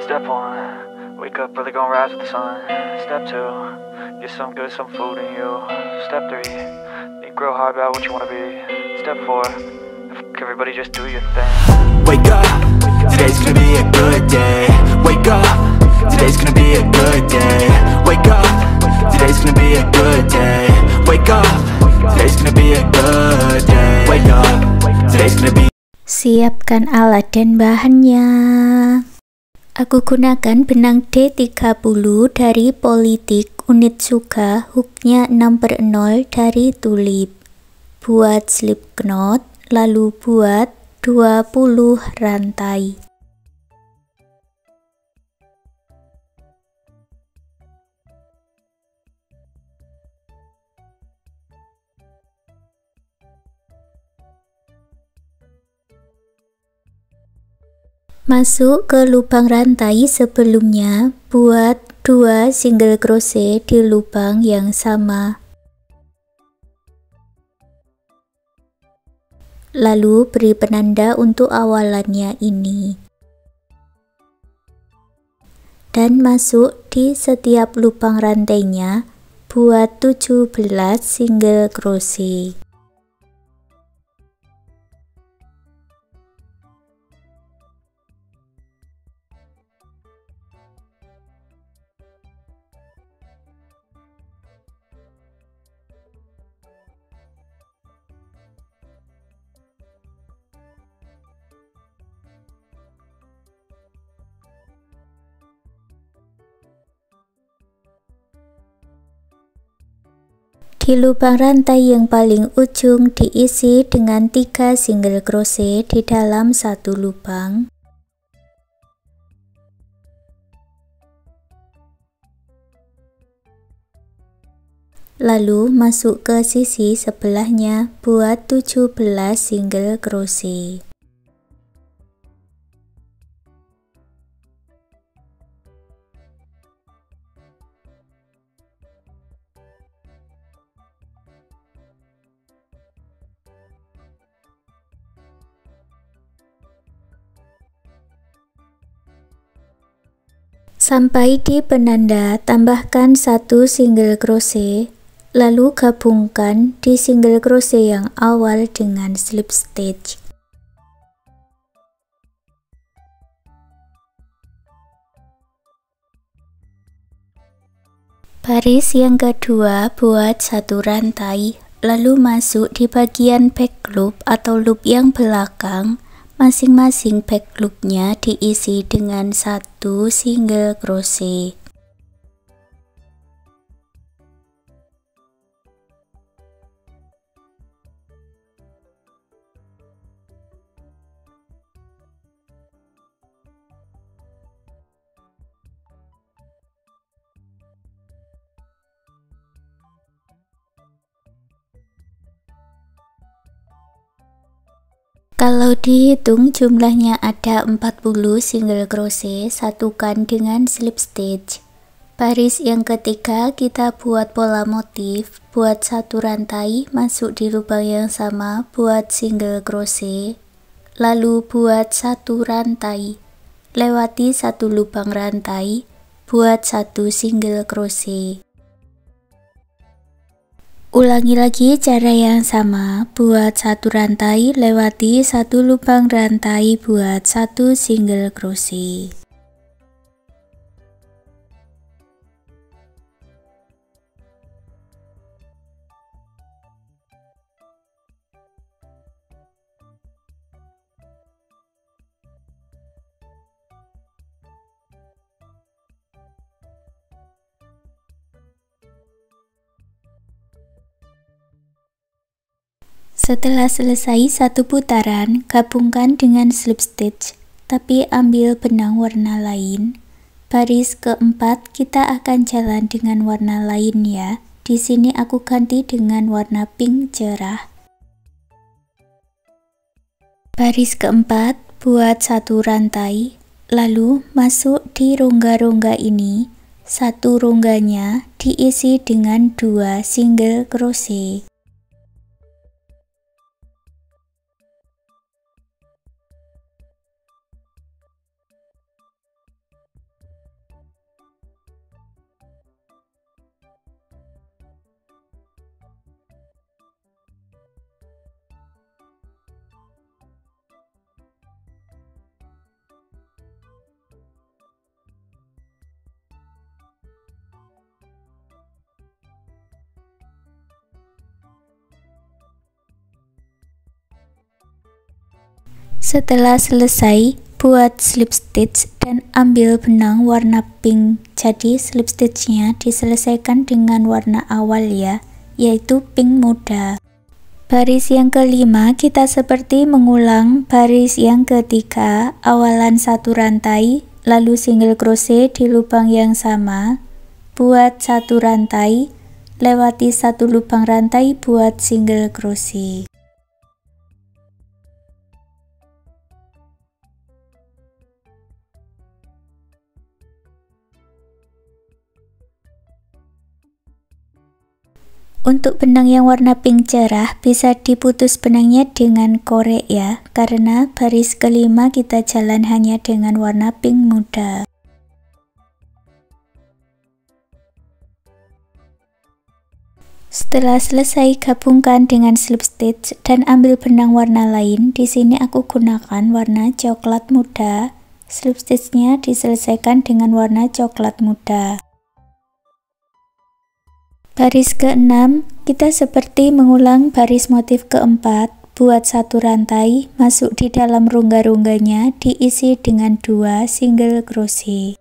Step 1, wake up early, gonna rise with the sun. Step 2, get some good, some food in you. Step 3, think real hard about what you wanna be. Step 4, everybody just do your thing. Wake up, today's gonna be a good day. Wake up, today's gonna be a good day. Wake up, today's gonna be a good day. Wake up, today's gonna be a good day. Wake up, today's gonna be. Siapkan alat dan bahannya. Aku gunakan benang D30 dari Politik unit Suga, hooknya 6/0 dari Tulip. Buat slip knot, lalu buat 20 rantai. Masuk ke lubang rantai sebelumnya, buat 2 single crochet di lubang yang sama. Lalu beri penanda untuk awalannya ini. Dan masuk di setiap lubang rantainya, buat 17 single crochet. Di lubang rantai yang paling ujung diisi dengan 3 single crochet di dalam satu lubang. Lalu masuk ke sisi sebelahnya, buat 17 single crochet. Sampai di penanda, tambahkan 1 single crochet, lalu gabungkan di single crochet yang awal dengan slip stitch. Baris yang kedua buat 1 rantai, lalu masuk di bagian back loop atau loop yang belakang. Masing-masing back loopnya diisi dengan 1 single crochet. Kalau dihitung jumlahnya ada 40 single crochet, satukan dengan slip stitch. Baris yang ketiga kita buat pola motif, buat 1 rantai, masuk di lubang yang sama, buat single crochet, lalu buat 1 rantai, lewati 1 lubang rantai, buat 1 single crochet. Ulangi lagi cara yang sama, buat 1 rantai, lewati 1 lubang rantai, buat 1 single crochet. Setelah selesai 1 putaran, gabungkan dengan slip stitch, tapi ambil benang warna lain. Baris keempat kita akan jalan dengan warna lain ya. Di sini aku ganti dengan warna pink cerah. Baris keempat buat 1 rantai, lalu masuk di rongga-rongga ini. 1 rongganya diisi dengan 2 single crochet. Setelah selesai, buat slip stitch dan ambil benang warna pink. Jadi slip stitchnya diselesaikan dengan warna awal ya, yaitu pink muda. Baris yang kelima kita seperti mengulang baris yang ketiga, awalan satu rantai, lalu single crochet di lubang yang sama, buat satu rantai, lewati satu lubang rantai, buat single crochet. Untuk benang yang warna pink cerah bisa diputus benangnya dengan korek ya, karena baris kelima kita jalan hanya dengan warna pink muda. Setelah selesai, gabungkan dengan slip stitch dan ambil benang warna lain. Di sini aku gunakan warna coklat muda. Slip stitchnya diselesaikan dengan warna coklat muda. Baris ke-6, kita seperti mengulang baris motif keempat, buat satu rantai, masuk di dalam rongga-rongganya, diisi dengan 2 single crochet.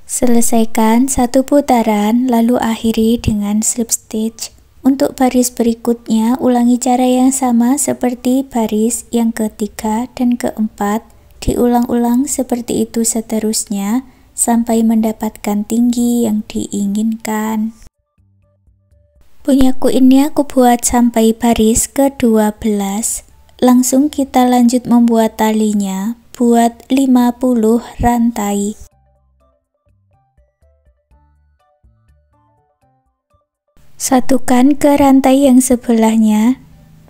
Selesaikan satu putaran, lalu akhiri dengan slip stitch. Untuk baris berikutnya, ulangi cara yang sama seperti baris yang ketiga dan keempat, diulang-ulang seperti itu seterusnya, sampai mendapatkan tinggi yang diinginkan. Punyaku ini aku buat sampai baris ke-12, langsung kita lanjut membuat talinya, buat 50 rantai. Satukan ke rantai yang sebelahnya,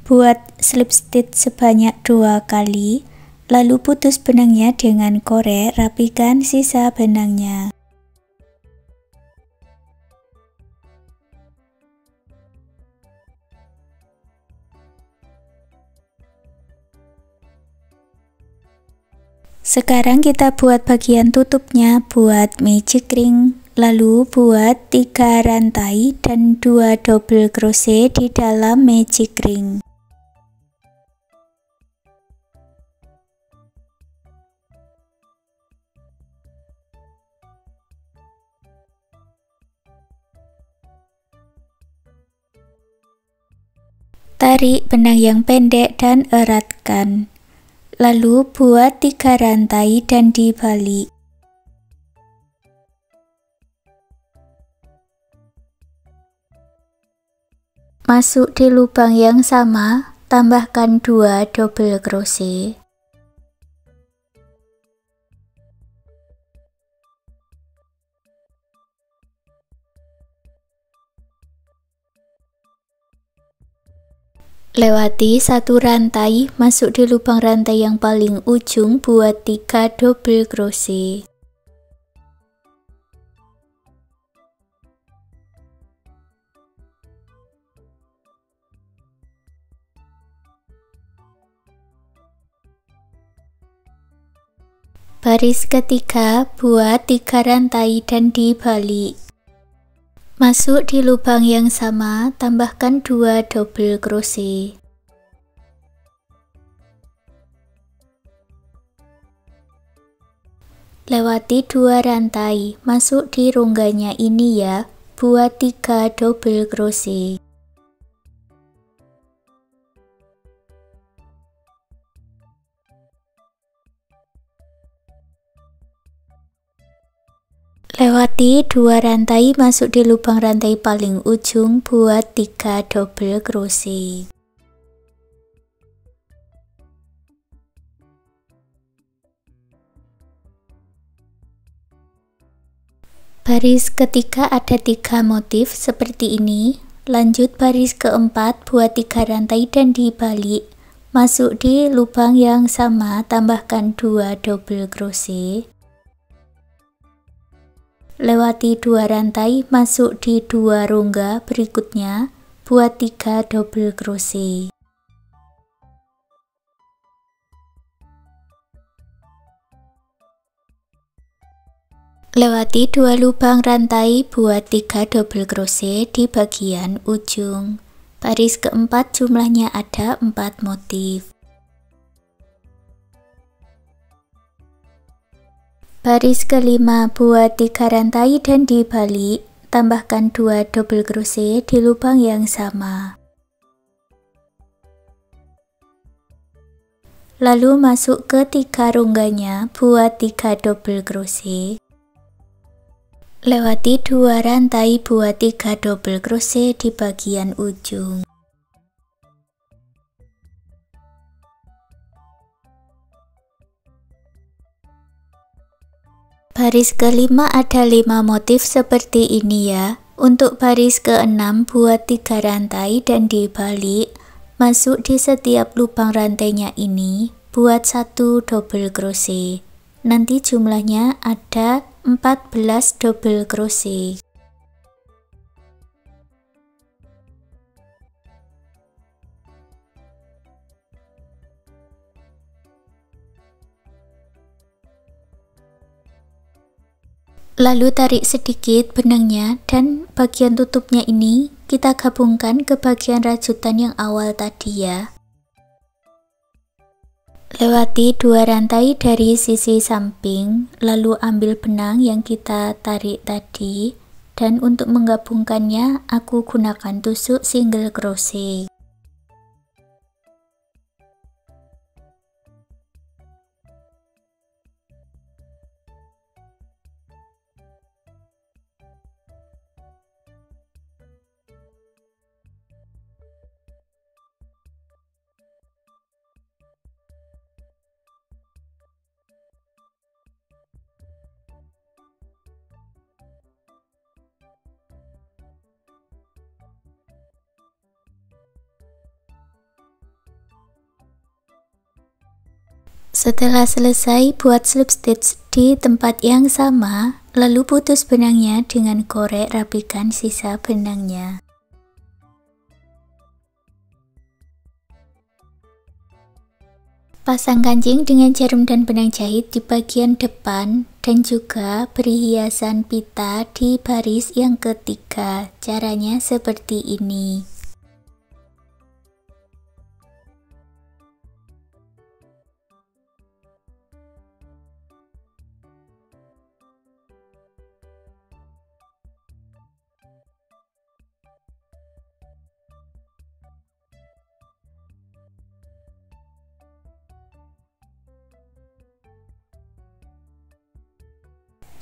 buat slip stitch sebanyak 2 kali, lalu putus benangnya dengan korek, rapikan sisa benangnya. Sekarang kita buat bagian tutupnya, buat magic ring. Lalu buat 3 rantai dan 2 double crochet di dalam magic ring. Tarik benang yang pendek dan eratkan. Lalu buat 3 rantai dan dibalik. Masuk di lubang yang sama, tambahkan 2 double crochet. Lewati satu rantai, masuk di lubang rantai yang paling ujung, buat 3 double crochet. Baris ketiga, buat 3 rantai dan dibalik. Masuk di lubang yang sama, tambahkan 2 double crochet. Lewati 2 rantai, masuk di rongganya ini ya, buat 3 double crochet. Lewati 2 rantai, masuk di lubang rantai paling ujung, buat 3 double crochet. Baris ketiga ada 3 motif seperti ini. Lanjut baris keempat, buat 3 rantai dan dibalik. Masuk di lubang yang sama, tambahkan 2 double crochet. Lewati 2 rantai, masuk di 2 rongga berikutnya, buat 3 double crochet. Lewati 2 lubang rantai, buat 3 double crochet di bagian ujung. Baris keempat jumlahnya ada 4 motif. Baris kelima buat 3 rantai dan dibalik, tambahkan 2 double crochet di lubang yang sama. Lalu masuk ke 3 rongganya, buat 3 double crochet. Lewati 2 rantai, buat 3 double crochet di bagian ujung. Baris kelima ada 5 motif seperti ini ya. Untuk baris ke-6 buat 3 rantai dan dibalik, masuk di setiap lubang rantainya ini, buat 1 double crochet. Nanti jumlahnya ada 14 double crochet. Lalu tarik sedikit benangnya dan bagian tutupnya ini kita gabungkan ke bagian rajutan yang awal tadi ya. Lewati 2 rantai dari sisi samping, lalu ambil benang yang kita tarik tadi, dan untuk menggabungkannya aku gunakan tusuk single crochet. Setelah selesai, buat slip stitch di tempat yang sama, lalu putus benangnya dengan korek, rapikan sisa benangnya. Pasang kancing dengan jarum dan benang jahit di bagian depan dan juga beri hiasan pita di baris yang ketiga. Caranya seperti ini.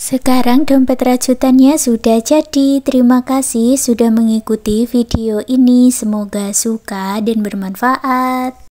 Sekarang dompet rajutannya sudah jadi. Terima kasih sudah mengikuti video ini. Semoga suka dan bermanfaat.